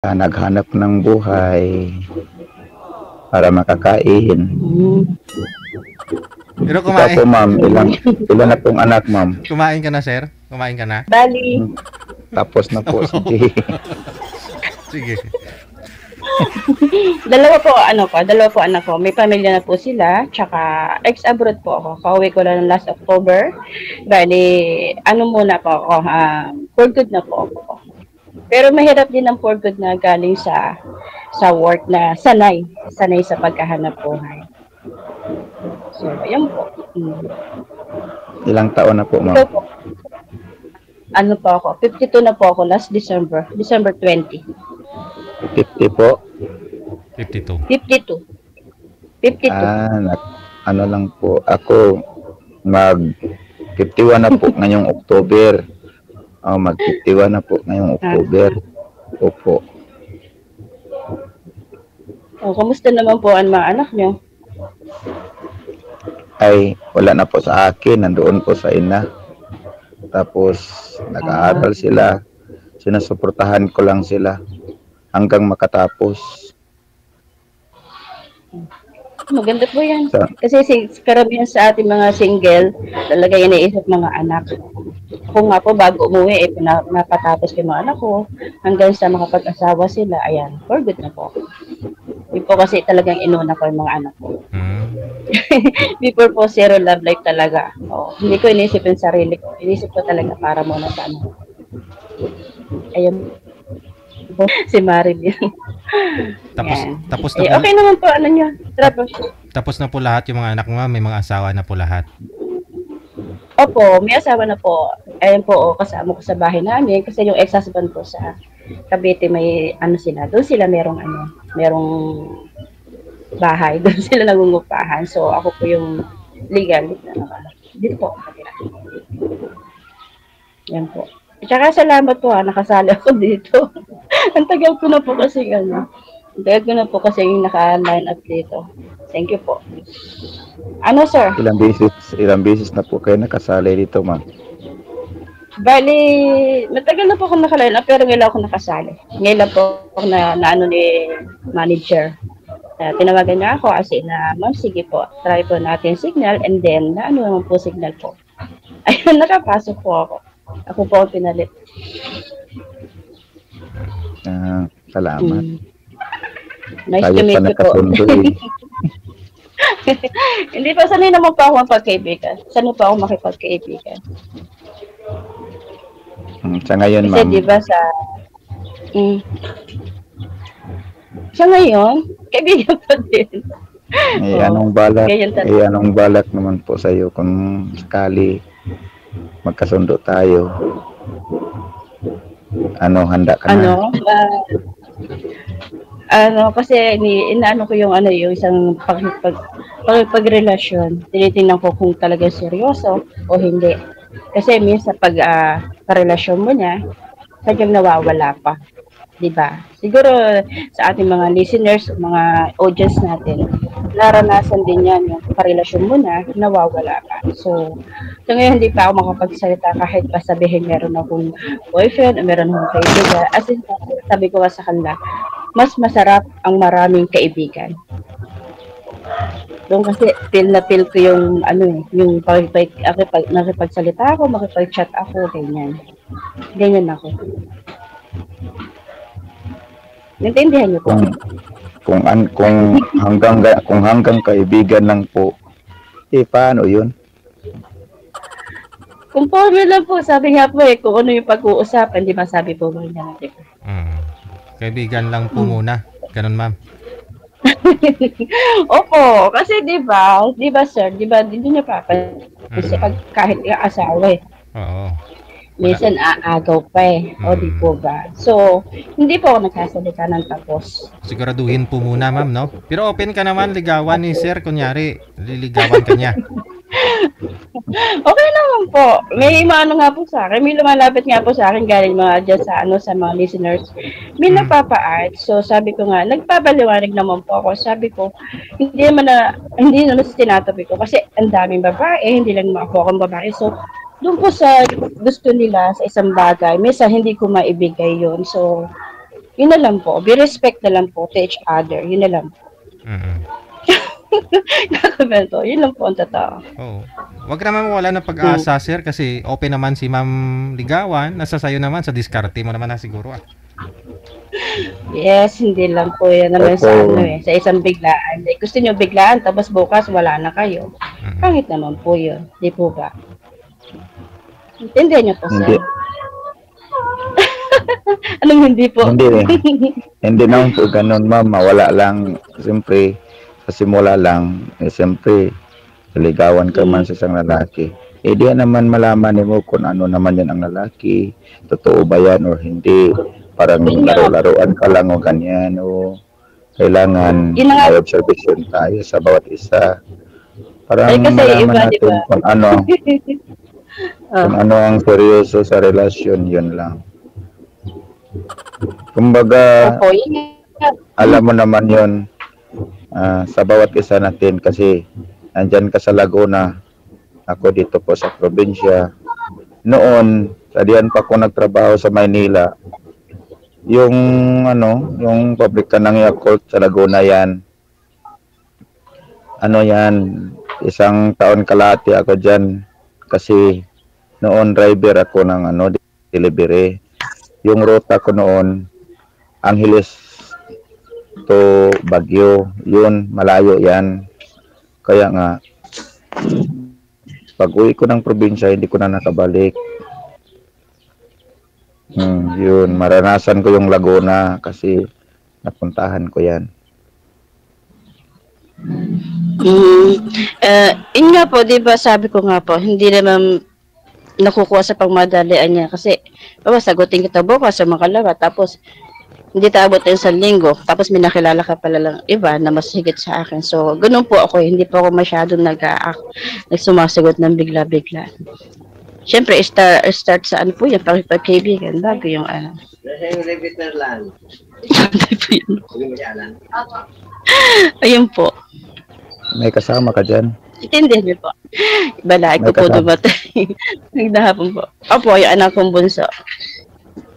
naghanap ng buhay para makakain. Pero Ikaw po, kumain. ma'am, ilan na pong anak, ma'am? Kumain ka na, sir? Kumain ka na? Bali, Tapos na po, sige. Sige. dalawa po anak ko. May pamilya na po sila, tsaka ex-abroad po ako. Pauwi ko lang last October. Bali, muna po ako, for good na po ako. Pero mahirap din ang for good na galing sa work na sanay sa paghahanap buhay. So, ayun po. Ilang taon na po, ma'am? Ikaw po, ano po ako, 52 na po ako last December 20. 50 po? 52. 52. 52. Ano lang po, ako mag 51 na po ngayong October. Mag 51 na po ngayong October. Opo. Kamusta naman po ang mga anak niyo? Ay, wala na po sa akin. Nandoon po sa ina. Tapos, nag-aaral sila. Sinusuportahan ko lang sila hanggang makatapos. Maganda po yan. Sa, Kasi karamihan sa ating mga single, talaga iniisip mga anak. Kung nga po bago umuwi, napatapos ko yung mga anak ko, hanggang sa makapag-asawa sila, ayan, for good na po. Hindi po kasi talagang inuna ko yung mga anak ko. Before po, zero love life talaga. Hindi ko inisip yung sarili ko. Inisip ko talaga para muna sa ano. Ayun po, si Marilyn. Tapos na po. Okay naman po, ano nyo. Tapos na po lahat yung mga anak mo, may mga asawa na po lahat. Opo, may asawa na po. Ayun po, kasama ko sa bahay namin. Kasi yung ex-husband ko sa Cavite, may sila. Doon sila merong bahay. Doon sila nagungupahan. So, ako po yung legal. Dito po. Yan po. Tsaka salamat po nakasali ako dito. Ang tagal ko na po kasi naka-line up dito. Thank you po. Ano, sir? ilang beses na po kayo nakasali dito, ma'am? Bali, matagal na po ako naka-line up pero ngayon ako nakasali. Ngayon lang po ako na ni manager. Tinawagan niya ako as in ma'am, sige po, try po natin signal and then naman po signal po. Ayun, nakapasok po ako. Ako po ang pinalit. Salamat. Nice Tayo to meet you po. Hindi pa, sanay naman po ako magpagkaibigan. Sanay po ako makipagkaibigan. Sa ngayon, kasi ma'am. Kasi diba sa ngayon, kaibigan pa din. Anong balak naman po sa iyo kung sakali magkasundo tayo? Handa ka na? Kasi inaano ko yung yung isang pagrelasyon. Tinitingnan ko kung talaga seryoso o hindi. Kasi minsan pag karelasyon mo niya, sadyang nawawala pa. Diba? Siguro sa ating mga listeners, mga audience natin, naranasan din yan yung karelasyon mo na nawawala pa. So ngayon hindi pa ako makapagsalita kahit pa sabihin meron akong boyfriend o meron akong kaibigan. As in, sabi ko sa kanila, mas masarap ang maraming kaibigan. Doon kasi feel ko yung yung nakipagsalita ako, makipag-chat ako, ganyan. Ganyan ako. Naintindihan niyo po? Kung hanggang kaibigan lang po, paano yun? Kung formula po, sabi nga po kung ano yung pag-uusapan, di ba sabi po ba niya natin? Kaibigan lang po muna. Ganun, ma'am. Opo, kasi di ba sir, di ba, hindi niya kasi kahit asawa Oo. Minsan aagaw pa o di po ba? So, hindi po ako nagsasalita ng tapos. Siguraduhin po muna, ma'am, no? Pero open ka naman, ligawan ni sir, kunyari, liligawan ka niya. Okay naman po. May nga po sa akin. May lumalapit nga po sa akin galing mga dyan sa mga listeners. May napapa-art. So, sabi ko nga, nagpapaliwanag naman po ako. Sabi ko, hindi naman tinatabi ko. Kasi ang daming babae, hindi lang ako akong babae. So, doon po sa gusto nila sa isang bagay, minsan hindi ko maibigay yun. So, Yun na lang po. Be respect na lang po to each other. Yun na lang po. Kakamento. Yun lang po ang totoo. Oo. Wag naman mawala ng pag-asa, sir, kasi open naman si Ma'am Ligawan. Nasa sayo naman, sa diskarte mo naman na siguro. Yes, hindi lang po yan naman sa Opo. sa isang biglaan. Like, gusto nyo biglaan, tapos bukas wala na kayo. Pangit naman po yun. Di po ba? Intindihan nyo po, Hindi. sir. Anong hindi po? Hindi eh. Hindi naman po ganun, ma'am. Mawala lang. Siyempre, sa simula lang, siyempre, naligawan ka man sa isang lalaki. Di naman malaman mo kung ano naman yan ang lalaki. Totoo ba yan or hindi. Parang laro-laruan ka lang o ganyan. O kailangan may observation tayo sa bawat isa. Parang Ay, kasi malaman iba, natin diba? kung ano ang seryoso sa relasyon, yun lang. Kumbaga, Opo, yun nga. alam mo naman yun sa bawat isa natin kasi nandyan ka sa Laguna, ako dito po sa probinsya. Noon, sadian pa ako nagtrabaho sa Maynila, yung pabrika ng Yakult sa Laguna yan, isang taon kalahati ako dyan kasi noon driver ako ng delivery. Yung ruta ko noon, Angeles to Baguio, yun, malayo yan. Kaya nga, pag uwi ko ng probinsya, hindi ko na nakabalik. Yun, maranasan ko yung Laguna kasi napuntahan ko yan. Yun nga po, di ba sabi ko nga po, hindi naman nakukuha sa pagmadalian niya kasi sagutin kita bukas sa makalawa tapos hindi taabot tayo sa linggo tapos may nakilala ka pala lang iba na mas higit sa akin. So, ganun po ako. Hindi po ako masyadong nagsumasagot ng bigla-bigla. Siyempre, start sa ano po yan, pagkaibigan bago yung ayun po. May kasama ka dyan? Intindihan niyo po. Balay ko po dumatay. Nagdahapon po. Opo, yung anak kong bunso.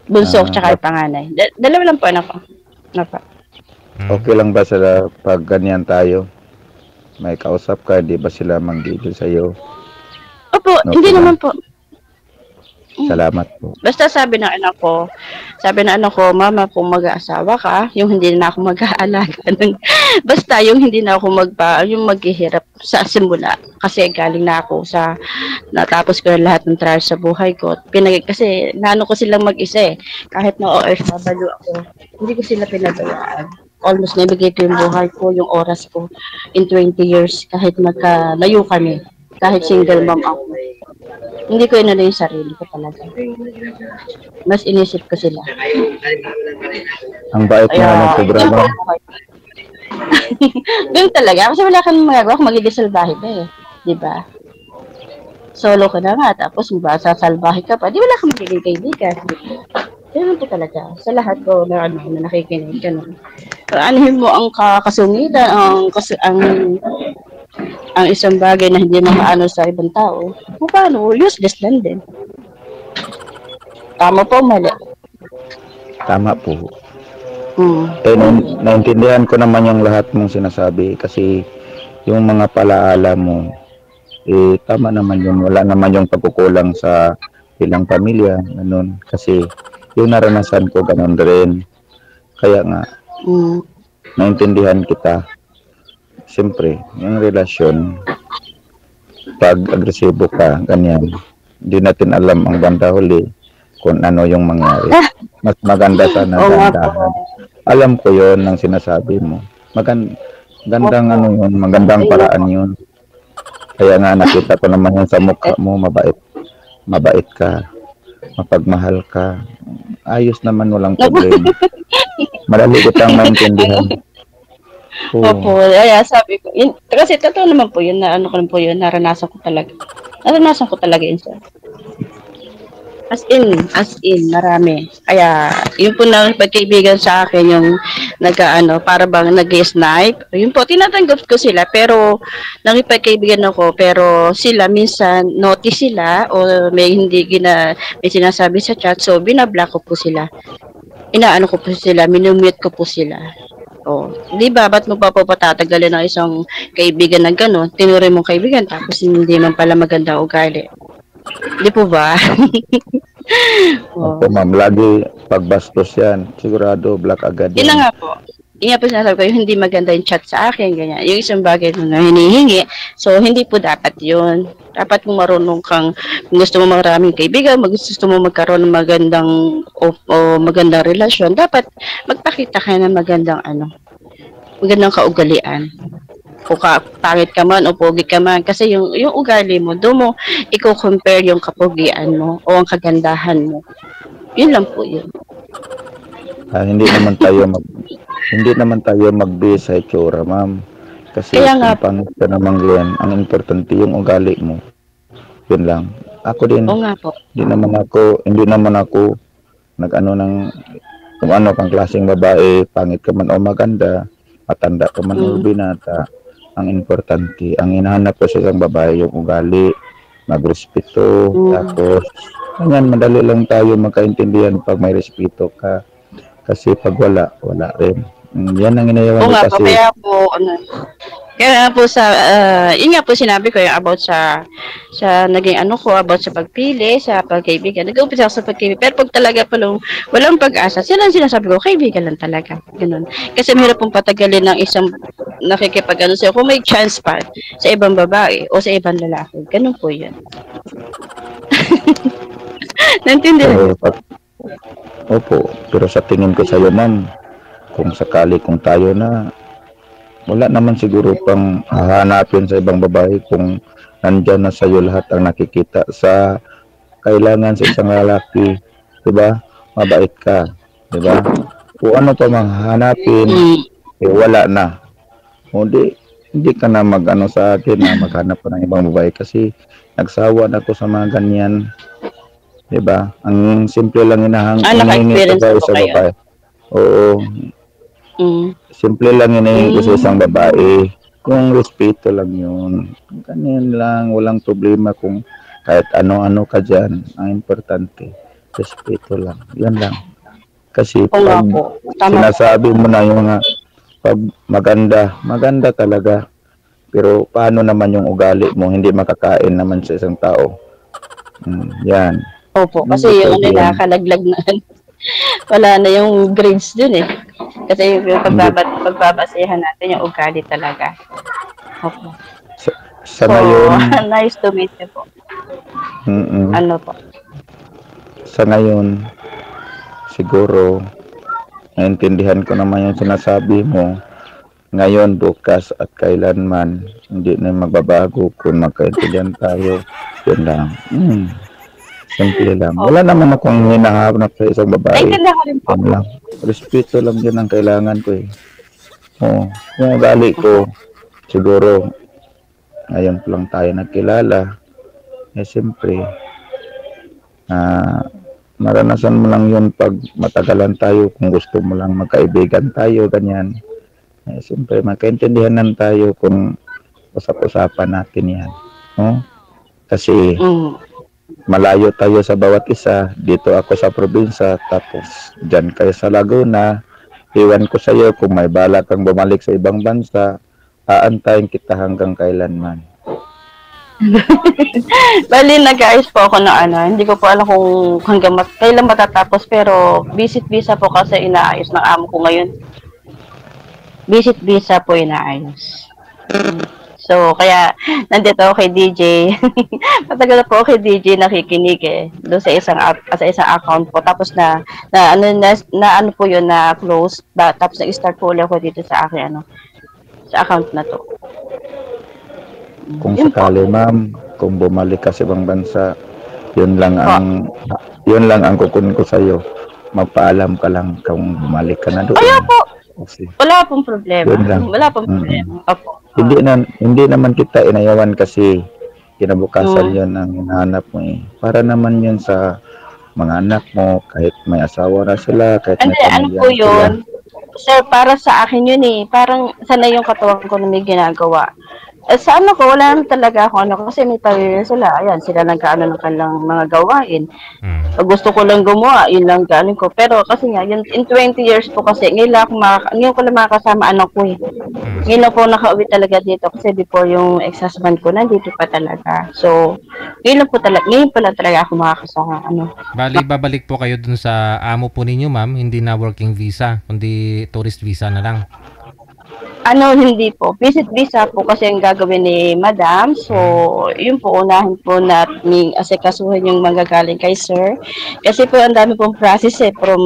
Bunso tsaka yung panganay. Dalawa lang po anak ko. Okay lang ba sila pag ganyan tayo? May kausap ka, di ba sila manggigil sa'yo? Opo, Okay hindi lang. naman po. Salamat po. Basta sabi ng anak ko, mama, kung mag-aasawa ka, yung hindi na ako mag-aalaga basta yung hindi na ako yung maghihirap sa simula. Kasi galing na ako natapos ko na lahat ng trials sa buhay ko. Kasi naano ko silang mag-isa eh. Kahit na OFW ako, hindi ko sila pinagawaan. Almost nabigay ko yung buhay ko, yung oras ko in 20 years kahit magkalayo kami. Kahit single mom ako. Hindi ko inano yung sarili ko talaga. Mas inisip ko sila. Ang bait mo naman sobra mo. Ganun talaga. Kasi wala kang magagawa kung magiging salbahe ka eh. Diba? Solo ka na nga. Tapos sasalbahe ka pa. Di wala kang magiging kaibigan. Ganun po talaga. Sa lahat ko na nakikinig. Ganun. Anuhin mo ang kasungitan, ang isang bagay na hindi makaano sa ibang tao, paano? Useless lang din. Tama po, mali. Tama po. Naintindihan ko naman yung lahat mong sinasabi kasi yung mga palaala mo, tama naman yun. Wala naman yung pagkukulang sa ilang pamilya. Ganun. Kasi yung naranasan ko, ganun rin. Kaya nga, naintindihan kita. Siyempre, yung relasyon, pag agresibo ka, ganyan, hindi natin alam ang banda huli kung ano yung mangyari. Mas maganda sana gandahan. Alam ko yon ng sinasabi mo. Magandang paraan yun. Kaya nga nakita ko naman yun sa mukha mo, mabait ka, mapagmahal ka. Ayos naman, walang problema. Madali kitang maintindihan. Opo, sabi ko. Kasi totoo naman po yun, naranasan ko talaga. Naranasan ko talaga yun, sir. As in, marami. Kaya, yun po na pagkaibigan sa akin, yung para bang nag-snipe. Yun po, tinatanggap ko sila, pero nakipagkaibigan ako, pero sila, minsan, notice sila, o may sinasabi sa chat, so binablock ko po sila. inaano ko po sila, minumute ko po sila. Oh, 'di ba? Ba't mo pa po patatagalin ng isang kaibigan na gano'n? Tinuri mong kaibigan tapos hindi man pala maganda ugali. 'Di po ba? Opo, Oh. ma'am. Lagi pagbastos yan. Sigurado, black agad Yun na yan. nga po. Yun nga po sinasabi ko, yung hindi maganda yung chat sa akin, ganyan. Yung isang bagay na hinihingi. So, hindi po dapat yun. Dapat kung marunong kang, kung gusto mo maraming kaibigan, gusto mo magkaroon ng magandang, o magandang relasyon, dapat magpakita ka ng magandang kaugalian. Kung pangit ka man o pogi ka man. Kasi yung ugali mo, doon mo i-compare yung kapogian mo o ang kagandahan mo. Yun lang po yun. Hindi naman tayo mag-base sa itsura, ma'am. Kasi Kaya nga kung pangit ka naman yan, ang importante yung ugali mo. Yun lang. Ako din, Oo nga po. hindi naman ako nag-ano ng kung ano kang klaseng babae, pangit ka man o maganda, matanda ka man o Mm. binata. Ang importante, ang hinahanap ko sa isang babae yung ugali, magrespeto, Mm. tapos ganyan, madali lang tayo magkaintindihan pag may respeto ka. Kasi pag wala rin. Yan ang inayawan Oo ko nga po, kasi. kaya po yun nga po sinabi ko yung about sa naging ano ko, about sa pagpili, sa pagkaibigan. Nag-umpisa ako sa pagkaibigan, pero pag talaga palang walang pag-asa, sila ang sinasabi ko, kaibigan lang talaga. Ganun. Kasi mahirap pong patagalin ng isang nakikipag-ano sa'yo. Kung may chance pa sa ibang babae o sa ibang lalaki, ganun po yun. Naintindihan niyo? Opo, pero sa tingin ko sa iyo, ma'am, kung sakali kung tayo na, wala naman siguro pang hahanapin sa ibang babae kung nandyan na sa iyo lahat ang nakikita sa kailangan sa isang lalaki, 'di ba? Mabait ka, 'di ba? Kung ano pa mang hahanapin, Mm. wala na. Hindi ka na mag-ano sa akin na maghanap pa ng ibang babae kasi nagsawa na ako sa mga ganyan. 'Di ba? Ang simple lang hinihingi ko Naka-experience na po sa kayo. babae. Oo, Mm. simple lang hinihingi ko sa isang babae. Kung respeto lang yun. Ganyan lang, walang problema kung kahit ano-ano ka dyan. Ang importante, respeto lang. Yan lang. Kasi Oo nga pag po. Tama po. sinasabi mo na yung mga pag maganda talaga. Pero paano naman yung ugali mo, hindi makakain naman sa isang tao. Yan. Opo, kasi Hindi yung pwede yan. nakakalaglag na wala na yung grades dun eh. Kasi yung pagbabasehan natin yung ugali talaga. Opo. Sa ngayon, nice to meet you po. mm-mm. Ano po? Sa ngayon, siguro, naintindihan ko naman yung sinasabi mo. Ngayon, bukas at kailanman, hindi na magbabago kung magkaintindihan tayo. Yun lang. Simple lang. Wala naman akong hinahanap sa isang babae. Naintindihan ko rin po. Yan lang. Respeto lang yun ang kailangan ko eh. Oo. Yung ugali ko, siguro, ngayon pa lang tayo nagkilala. Eh, siyempre, maranasan mo lang yun pag matagalan tayo, kung gusto mo lang magkaibigan tayo, ganyan. Eh, siyempre, magkaintindihan lang tayo kung usap-usapan natin yan. No? Kasi, malayo tayo sa bawat isa. Dito ako sa probinsya, tapos dyan kayo sa Laguna. Iwan ko sa iyo kung may balak kang bumalik sa ibang bansa, aantayin kita hanggang kailanman. Bali, nag-ayos po ako ng ano. Hindi ko po alam kung kailan matatapos, pero visit visa po kasi inaayos ng amo ko ngayon. Visit visa po inaayos. So, kaya nandito ako kay DJ. Matagal na po ako kay DJ nakikinig eh. Doon sa isang account po. Tapos na ano po yun na close. Tapos nag-start po ulit ako dito sa akin sa account na to. Kung sakali, ma'am, kung bumalik ka sa ibang bansa, yun lang ang kukunin ko sa iyo. Magpaalam ka lang kung bumalik ka na doon. Kaya po. Kasi, Wala pong problema. yun lang. Wala pong problema. Opo. Hindi naman kita inayawan kasi kinabukasan yun ang hinahanap mo eh. Para naman yun sa mga anak mo, kahit may asawa na sila, kahit may Ano pamilya po na sila. yun? Sir, para sa akin yun eh. Parang sanay yung katawan ko na may ginagawa. Sa ano ko, wala naman talaga ako ano, kasi may pamilya sila. Ayan, sila nagkaano ng kanilang mga gawain. Mm. Pag gusto ko lang gumawa, yun lang gano'n ko. Pero kasi nga, yun, in 20 years po kasi, ngayon ko lang makakasama anak ko eh. Mm. Ngayon lang po nakauwi talaga dito kasi before yung ex-husband ko, nandito pa talaga. So, ngayon pa lang talaga ako makakasama, ano. Bali, babalik po kayo dun sa amo po ninyo, ma'am. Hindi na working visa, kundi tourist visa na lang. Ano, hindi po. Visit visa po kasi ang gagawin ni Madam. So, yun po, unahin po natin asikasuhin yung manggagaling kay Sir. Kasi po, ang dami pong process from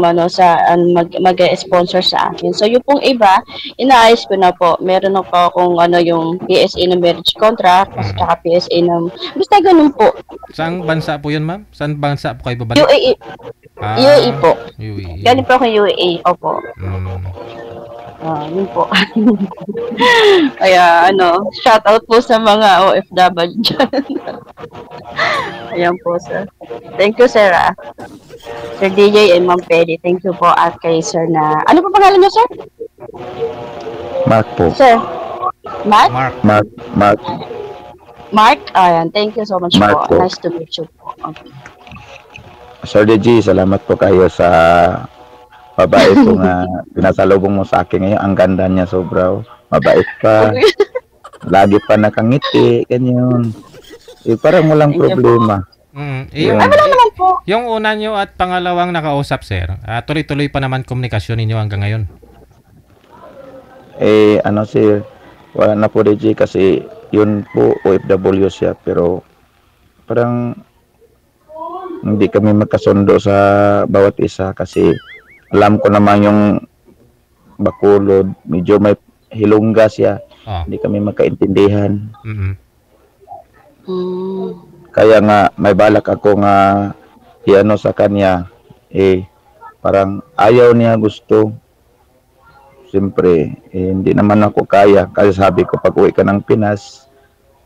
mag-sponsor sa akin. So, yung pong iba, inaayos ko na po. Meron na po akong yung PSA ng marriage contract, at saka PSA ng... Basta ganun po. Saang bansa po yun, ma'am? Saan bansa po kayo babalik? UAE. Ah, UAE po. UAE. Galing po ako UAE. Opo. Mm. Yun po. Kaya shout out po sa mga OFW dyan. Ayan po, sir. Thank you, sir. Sir DJ and Ma'am Pedi. Thank you po at kay sir na... Ano po pangalan niyo, sir? Mark po. Sir? Mark? Mark. Mark? Ayan. Thank you so much Mark po. po. Nice to meet you po. Okay. Sir DJ, salamat po kayo sa babae po nga pinasalubong mo sa akin ngayon. Ang ganda niya sobra. Mabait pa. Lagi pa nakangiti. Ganyan. Parang walang Thank you problema. Yung, Ay, wala naman po. yung una nyo at pangalawang nakausap, sir, tuloy-tuloy pa naman komunikasyon ninyo hanggang ngayon. Sir, wala na po DJ kasi yun po OFW siya pero parang hindi kami magkasundo sa bawat isa kasi alam ko naman yung Bacolod, medyo may hilongga siya. Oh. Hindi kami magkaintindihan. Mm-mm. Kaya nga may balak ako nga sa kanya parang ayaw niya gusto. Siyempre, hindi naman ako kaya. Kasi sabi ko pag uwi ka ng Pinas,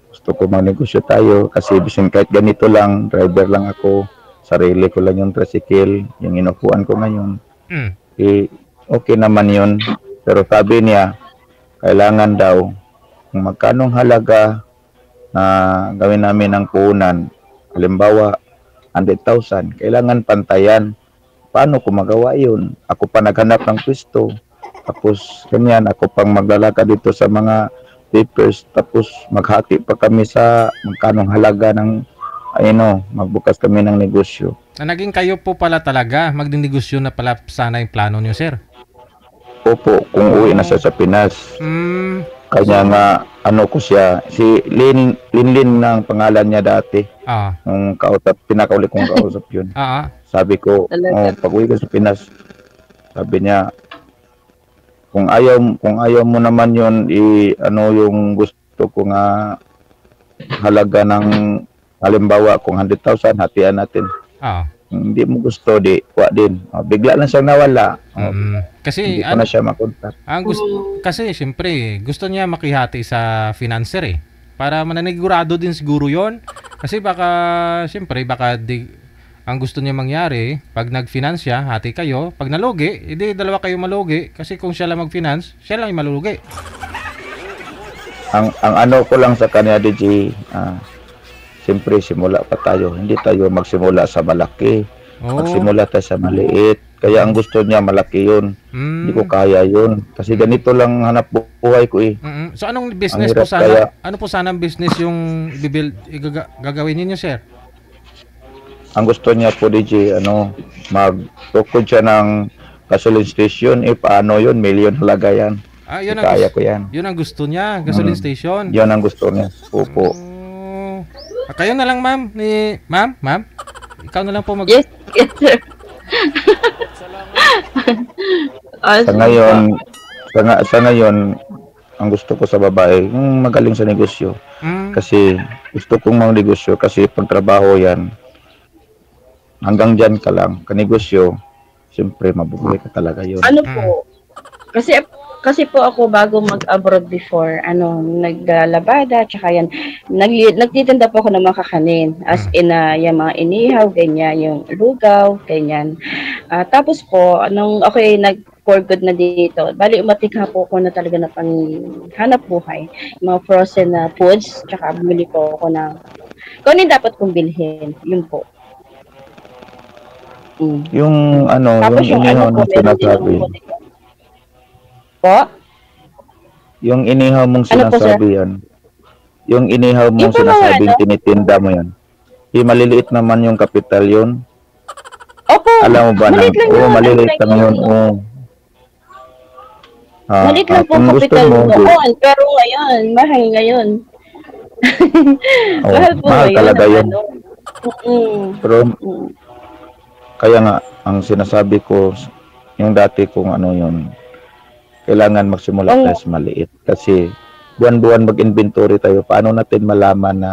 gusto ko magnegosyo tayo kasi bisin kahit ganito lang, driver lang ako, sarili ko lang yung tricycle, yung inupuan ko ngayon. Mm. Okay naman yun. Pero sabi niya, kailangan daw kung magkanong halaga na gawin namin ng puhunan, halimbawa 100,000, kailangan pantayan. Paano ko magawa yun? Ako pa naghanap ng pwesto, tapos ganyan, ako pang maglalakad dito sa mga papers, tapos maghati pa kami sa magkanong halaga ng magbukas kami ng negosyo. Naging kayo po pala talaga, magdinegosyo na pala sana yung plano nyo, sir. Opo, kung uwi na siya sa Pinas. Kanya nga, ko siya, si Linlin ng pangalan niya dati. Nung pinakauli kong kausap yun. Sabi ko, pag uwi ka sa Pinas, sabi niya, kung ayaw mo naman yun, yung gusto ko nga halaga ng, halimbawa, kung 100,000, hatian natin. Hindi mo gusto, kuha din. Bigla lang siyang nawala. Kasi hindi ko na siya makontak. Kasi siyempre, gusto niya makihati sa financer para mananigurado din siguro yon. Kasi baka ang gusto niya mangyari, pag nag-finance siya, hati kayo. Pag nalugi, edi dalawa kayo malugi. Kasi kung siya lang mag-finance, siya lang yung malulugi. Ang ko lang sa kanya, DJ, siyempre simula pa tayo. Hindi tayo magsimula sa malaki. Magsimula tayo sa maliit. Kaya ang gusto niya malaki yun. Hindi ko kaya yun. Kasi ganito lang hanap buhay ko . So anong business po sana? Kaya, ano po sana ang business yung gagawin niyo, sir? Ang gusto niya po, DJ, magtukod siya ng gasoline station. Paano yun? Million halaga yan. Kaya ko yan. Yun ang gusto niya, gasoline station. Yun ang gusto niya. Opo. Kayo na lang, ma'am. Ma'am? Ikaw na lang po Yes, sir. Sa ngayon, ang gusto ko sa babae, magaling sa negosyo. Kasi gusto kong magnegosyo kasi pagtrabaho yan, hanggang dyan ka lang, kanegosyo, siyempre mabubuhay ka talaga yun. Po, kasi po ako bago mag-abroad before, naglalabada, tsaka yan, nagtitinda po ako ng mga kakanin, as in, yung mga inihaw, ganyan, yung lugaw, ganyan. Tapos po, nung for good na dito. Bali, umatikha po ako na talaga na pang hanap buhay. Mga frozen na foods, tsaka bumili po ako ng kung ano yung dapat kong bilhin. Yun po. Yung ano, Tapos yung yung ano inihaw po, mong meron din sinasabi. ako po. Yung inihaw mong Ano po, sir? sinasabi yan. Yung inihaw Yung mong po mga sinasabing ano? tinitinda mo yan. Maliliit naman yung kapital yun. Opo, Alam mo ba na? maliit lang Oo, yun. maliliit lang yun. Oo. Maliit lang po Kung gusto kapital mo, noon. Pero ngayon, mahal ngayon. oh, Mahal po mahal ngayon. talaga ang yun. Ano. Mm. Pero Mm. kaya nga, ang sinasabi ko, yung dati kong ano yun, kailangan magsimula Oo. tayo sa maliit. Kasi buwan-buwan mag-inventory tayo. Paano natin malaman na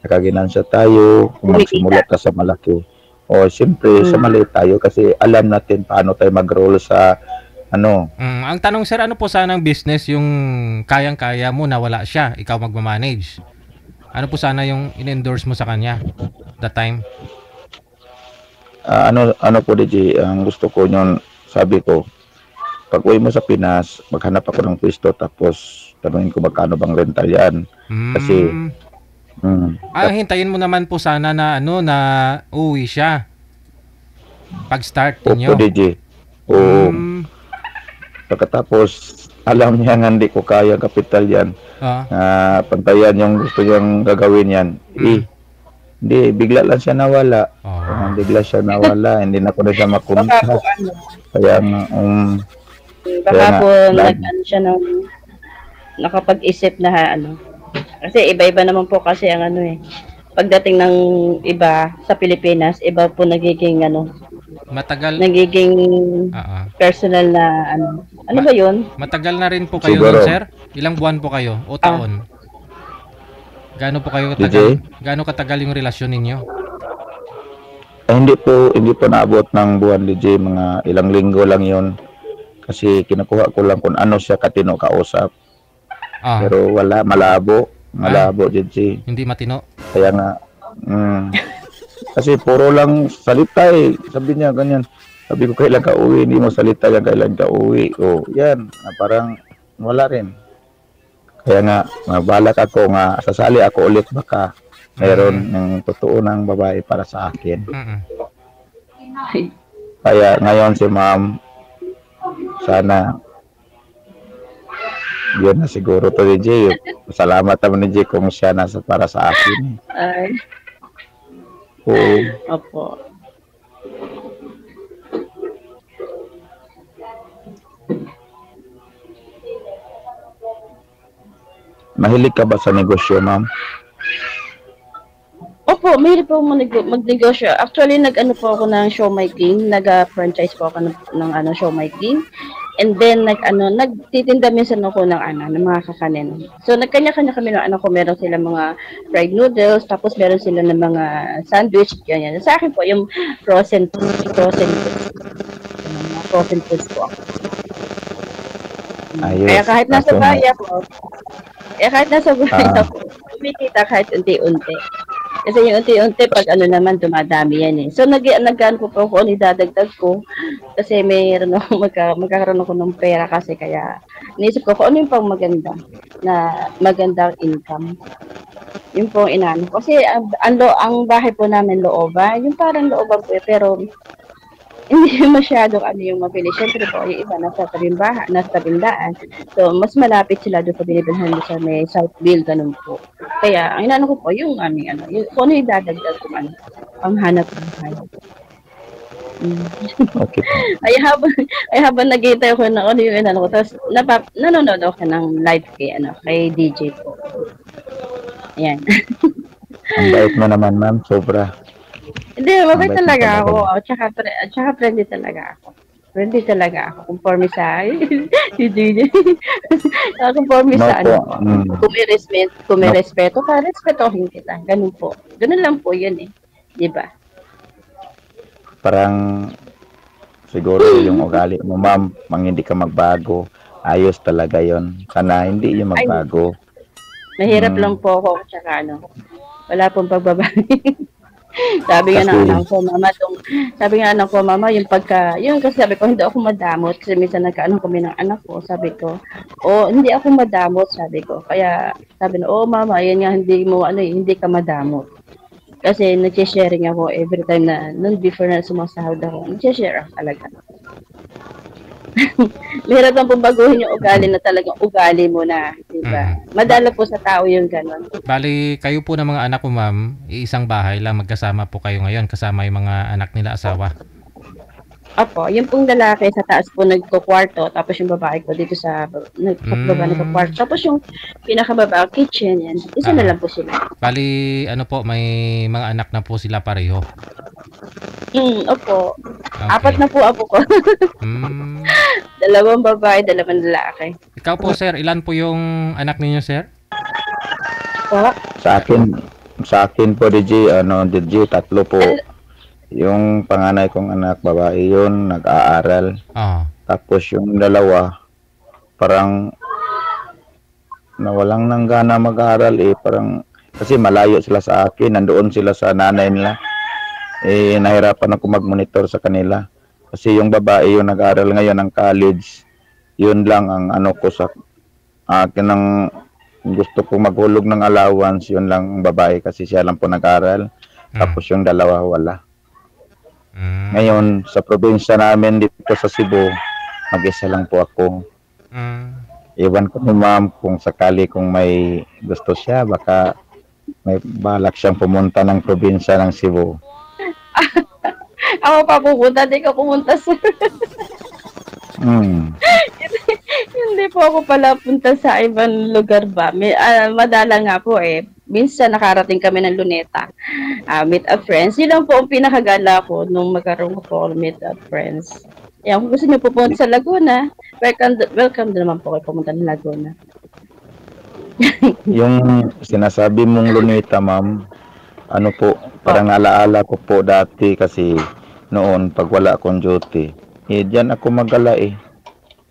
nakaginansya tayo kung magsimula tayo sa malaki? O siyempre, sa maliit tayo kasi alam natin paano tayo mag-roll sa ano. Ang tanong sir, ano po sana ang business yung kayang-kaya mo na wala siya, ikaw magmamanage? Ano po sana yung in-endorse mo sa kanya that time? Ano po DJ, ang gusto ko yun, sabi ko, pag uwi mo sa Pinas, maghanap ako ng pwesto tapos tanungin ko magkano bang rental yan. Kasi, hintayin mo naman po sana na ano na uwi siya. Pag-start Opo niyo. DJ. Oo. Pagkatapos, alam niya nga hindi ko kaya kapital yan. Pantayan yung gusto niyang gagawin yan. Hindi, bigla lang siya nawala. Bigla siya nawala. Hindi na ko na siya Baka makunta. po ano. Kaya nga, Baka Kaya nga, po lag- nag-ano siya ng nakapag-isip na ano. Kasi iba-iba naman po kasi ang ano eh. Pagdating ng iba sa Pilipinas, iba po nagiging ano, nagiging personal na ano. Ano ba 'yun? Matagal na rin po kayo Siguro. nun, sir? Ilang buwan po kayo o taon? Gaano po kayo DJ? katagal? Gaano katagal yung relasyon ninyo? hindi po naabot ng buwan DJ, mga ilang linggo lang yon. Kasi kinukuha ko lang kung ano siya katino kausap. Pero wala, malabo DJ. Hindi matino. Kaya nga, kasi puro lang salita eh. Sabi niya ganyan. Sabi ko, kailan ka uwi? Hindi mo salita yan, kailan ka uwi? O, yan. Parang wala rin. Kaya nga, balak ako nga, sasali ako ulit baka mayroon ng totoo ng babae para sa akin. Kaya ngayon si ma'am, sana yun na siguro to ni Jay. Salamat naman ni Jay kung siya nasa para sa akin. Ay, Oo. opo. Mahilig ka ba sa negosyo, ma'am? Opo, mahilig po magnegosyo. Actually, nag-ano po ako ng Show My King. Nag-franchise po ako ng ano, Show My King. And then, nagtitinda minsan ako ng mga kakanin. So, nagkanya-kanya kami ng anak ko. Meron sila mga fried noodles, tapos meron sila ng mga sandwich, ganyan. Sa akin po, yung frozen foods po ako. Ayos. Kaya kahit nasa bahay ako, kumikita kahit unti-unti. Kasi yung unti-unti, pag ano naman, dumadami yan eh. So, nag-ano po ako, idadagdag ko. Kasi mayroon ako, magkakaroon ako ng pera kasi kaya, inisip ko kung ano yung pang maganda, na magandang income. Yung pong inaano. Kasi, ang bahay po namin looban, yung parang looban po eh, pero, hindi masyadong yung mabili. Siyempre po, yung iba nasa tabing-daan. So, mas malapit sila doon sa binibilhan doon sa may Southville, ganun po. Kaya, ang inano ko po, yung kung ano yung dadagdag ko ang hanap buhay. Okay po. Ay habang nag-iitay ako na ano yung inano ko, tapos nanonood ako ng live kay DJ po. Ayan. Ang bait mo naman, ma'am. Sobra. Hindi, mabait talaga ako. Tsaka friendly talaga ako. Friendly talaga ako. Conforme sa si DJ. Conforme sa kung may respeto ka, respetuhin kita. Ganun po. Ganun lang po yun eh. Di ba? Parang siguro yung ugali mo, ma'am, hindi ka magbago. Ayos talaga yon. Sana hindi yung magbago. Mahirap lang po ako. Tsaka wala pong pagbabago. Sabi nga ng Kasi, anak ko, mama, sabi nga anak ko, mama, yung pagka, yun kasi sabi ko, hindi ako madamot. Kasi minsan nagkaano kami ng anak ko, sabi ko, hindi ako madamot, sabi ko. Kaya, sabi na, mama, yan nga, hindi mo, hindi ka madamot. Kasi nag-sharing ako every time na, noon before na sumasahod ako, nag-share ako talaga. Mahirap lang po baguhin yung ugali na talagang ugali mo na, di ba? Madala po sa tao yung gano'n. Bali, kayo po ng mga anak ko, ma'am, iisang bahay lang, magkasama po kayo ngayon, kasama yung mga anak nila asawa. Apo, yung pong lalaki sa taas po nagkukwarto, tapos yung babae ko dito sa baba nagkukwarto. Tapos yung pinakababa, kitchen, yan. Isa na lang po sila. Bali, ano po, may mga anak na po sila pareho. Opo. Okay. 4 na po apo ko. Mm. 2 babae, 2 lalaki. Ikaw po, sir, ilan po yung anak ninyo, sir? Po? sa akin po, DJ, DJ, 3 po. Yung panganay kong anak, babae yun, nag-aaral. Tapos yung dalawa, parang nawalang nang gana mag-aaral parang, kasi malayo sila sa akin, nandoon sila sa nanay nila. Nahirapan ako mag-monitor sa kanila. Kasi yung babae yung nag-aaral ngayon ng college, yun lang ang ano ko sa akin ng gusto ko maghulog ng allowance, yun lang ang babae kasi siya lang po nag-aaral. Tapos yung dalawa wala. Ngayon, sa probinsya namin dito sa Cebu, mag-isa lang po ako. Iwan ko ni ma'am kung sakali kung may gusto siya, baka may balak siyang pumunta ng probinsya ng Cebu. Ako pa pupunta, di ka pumunta, sir. Hindi po ako pala punta sa ibang lugar ba. Madala nga po minsan nakarating kami ng Luneta. Meet up friends. Yun lang po ang pinakagala ko nung magkaroon ko meet up friends. Yan, kung gusto niyo pupunta sa Laguna, welcome din naman po kayo pumunta ng Laguna. Yung sinasabi mong Luneta, ma'am, ano po, parang alaala ko po dati kasi noon pag wala akong duty, diyan ako magala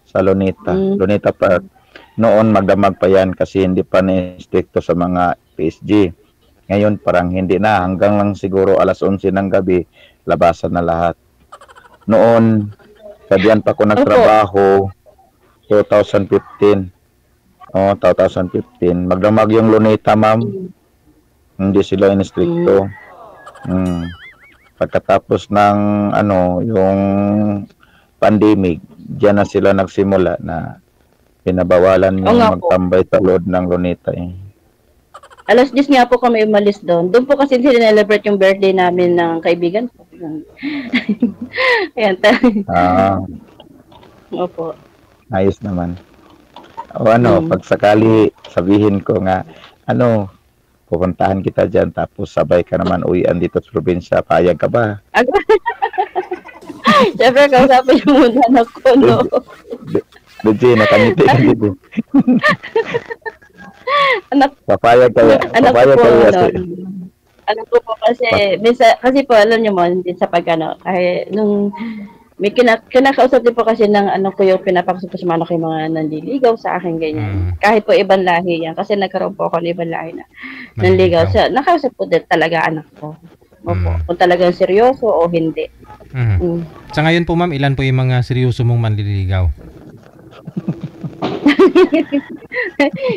sa Luneta. Luneta Park. Noon magdamag pa yan kasi hindi pa ni-stricto sa mga PSG. Ngayon parang hindi na, hanggang lang siguro alas 11 ng gabi, labasan na lahat. Noon, diyan pa ako nagtrabaho, 2015. 2015. Magdamag yung Luneta, ma'am. Hindi sila in-stricto. Pagkatapos ng yung pandemic, diyan na sila nagsimula na pinabawalan yung magtambay sa loob ng Luneta. Alas 10 nga po kami umalis doon. Doon po kasi sinelebrate yung birthday namin ng kaibigan ko. Ayan. Opo. Ayos naman. Pag sakali sabihin ko nga, pupuntahan kita dyan, tapos sabay ka naman uwian dito sa probinsya, payag ka ba? Siyempre, kausapin yung muna anak ko, no? DJ, nakangiti ka dito. Papayag kayo. Papayag kayo kasi. Anak ko po kasi, kasi po, alam niyo mo, din sa pagkano, kahit nung, may kinakausap din po kasi ng ko yung pinapakasap ko sa mga yung mga nandiligaw sa akin, ganyan. Kahit po ibang lahi yan, kasi nagkaroon po ako ng ibang lahi na nanligaw. Nakausap po din talaga anak ko. Opo, kung talagang seryoso o hindi. Sa ngayon po, ma'am, ilan po yung mga seryoso mong manliligaw?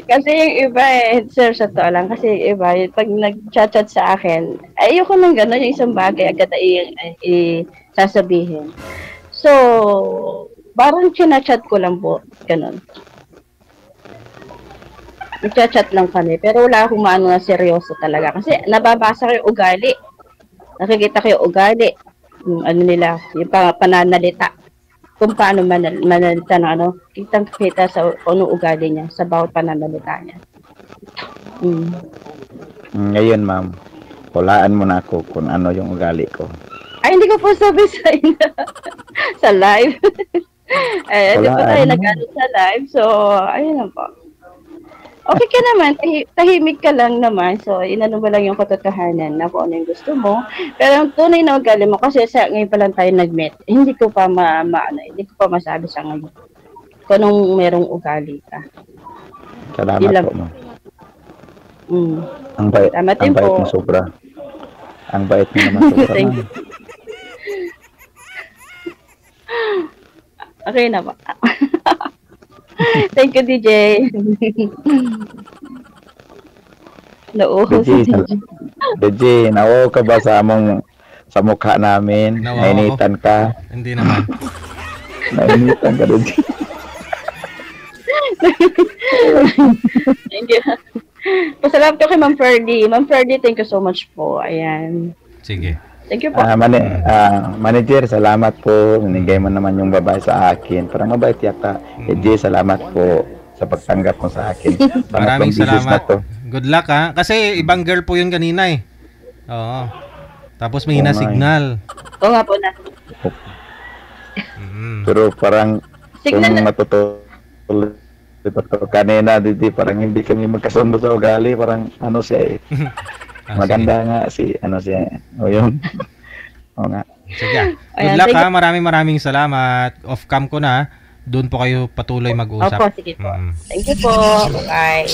Kasi yung iba sir, sa to lang. Kasi yung iba, pag nag-chat sa akin, ayoko nang gano'n, yung isang bagay agad sasabihin. So, parang chinachat ko lang po, gano'n. Nagchat lang kami, pero wala akong maano na seryoso talaga. Kasi nababasa ko yung ugali. Nakikita ko yung ugali. Yung nila, yung pananalita. Kung paano manalita na kitang-kita sa ugali niya, sa bawat pananalita niya. Ngayon, ma'am, hulaan mo na ako kung ano yung ugali ko. Ay, hindi ko po sabi sa inyo. Sa live. Hindi po tayo nag-ano sa live. So, ayun na po. Okay ka naman, tahimik ka lang naman. So, inano mo lang yung katotohanan na kung ano yung gusto mo. Pero ang tunay na ugali mo, kasi ngayon pa lang tayo nag-meet, hindi ko pa hindi ko pa masabi sa ngayon kung anong merong ugali ka. Salamat po, ma'am. Ang bait mo sobra. Ang bait mo naman sobra, Thank ma'am. you. Okay na ba? Thank you, DJ. Nauho si DJ, DJ. DJ, nawo ka ba sa among sa mukha namin? Nawa ako. Nainitan ka. Hindi naman. Nainitan ka, DJ. Thank you. Pasalamat ko kay Ma'am Ferdy. Ma'am Ferdy, thank you so much po. Ayan. Sige. Thank you po. Manager, salamat po. Binigay mo naman yung babae sa akin. Parang mabait yata. DJ, salamat po sa pagtanggap mo sa akin. Maraming Pangatlong beses na salamat. to. Good luck ha. Kasi ibang girl po yun kanina eh. Oo. Tapos may Oo nga signal. Oo nga po na. Pero parang Signal kung na. matutuloy ito kanina, DJ, parang hindi kami magkasundo sa ugali. Parang ano siya eh. Maganda nga si ano siya. O yun. O nga. Sige. Good Ayan, luck thank ha. Maraming salamat. Off cam ko na. Doon po kayo patuloy mag-usap. Opo, sige po. Thank you po. Bye.